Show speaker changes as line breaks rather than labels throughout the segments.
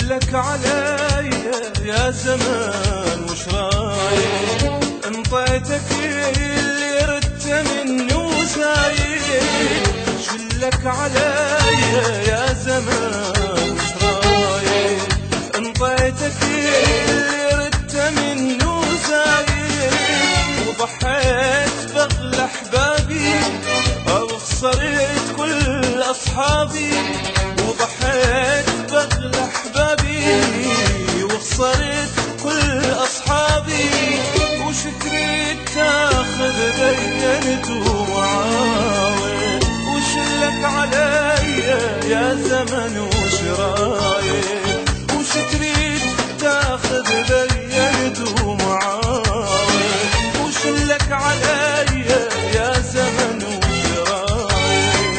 لك علي يا زمان وش رايك؟ انطيتك اللي ردت مني وزايد. شلك علي يا زمان وش رايك؟ انطيتك اللي ردت مني وزايد. وضحيت باغلى احبابي وخسرت كل اصحابي. وضحيت باغلى احبابي وخسرت كل اصحابي. وش تريد تاخذ بينت ومعاود. وش لك علي يا زمن وش رايك؟ وش تريد تاخذ بينت ومعاود. وش لك علي يا زمن وش رايك؟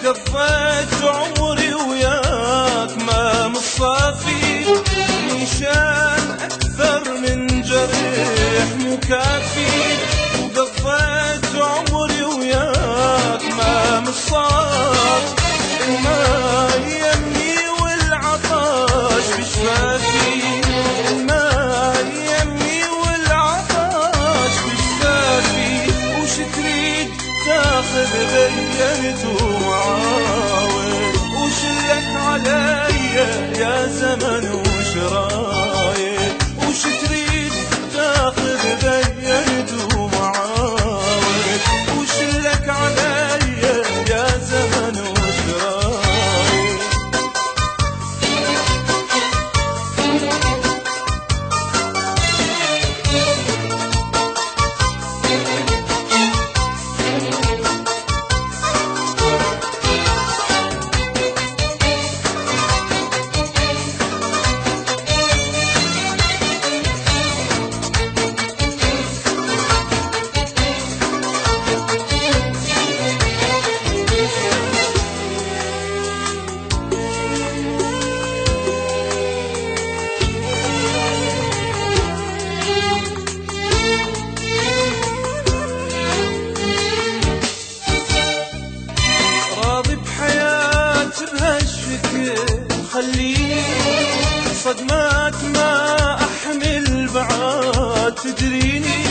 قضيت عمري وياك ما مصافي. نيشان أكثر من جريح مكافي. وقضيت عمري وياك ما مصافي. الماء يمي والعطاش بشفافي. الماء يمي والعطاش بشفافي. وش تريد تاخذ بينت ومعاود. وش لك علي يا زمن وش رايك؟ وش تريد تاخذ بينت ومعاود. وش لك علي يا زمن وش رايك؟ خليني صدمات ما أحمل بعد تدريني.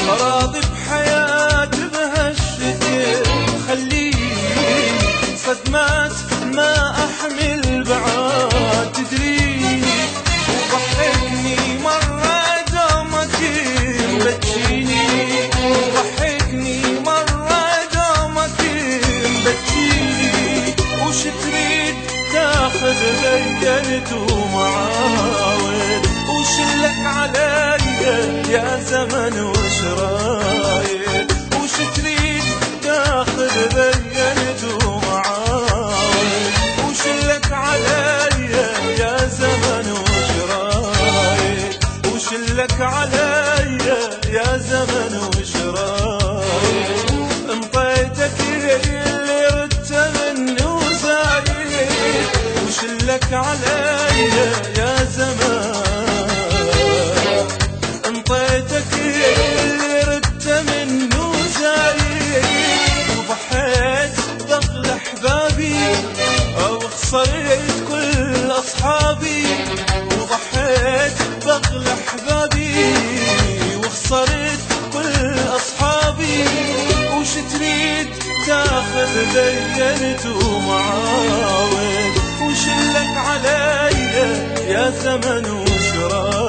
راضي بحياتي بهالشكل خليني صدمات ما أحمل بعد تدريني. وضحكني مرة دومك مبكيني. وضحكني مرة دومك مبكيني. وش تريد تاخذ تاخذ بينت ومعاود، وشلك عليا يا زمن وش رايد، وش تريد تاخذ بينت ومعاود، وشلك عليا يا زمن وش رايد، وشلك عليا يا زمن وش رايد، انطيتك اللي ردت منه زايد، وشلك عليا يا زمان، انطيتك اللي ردت منه زايد، وضحيت ضغل احبابي او خسرت كل اصحابي، وضحيت ضغل احبابي وخسرت كل اصحابي، وش تريد تاخذ بينت ومعاود، وشلك عليا يا زمن وش رايد.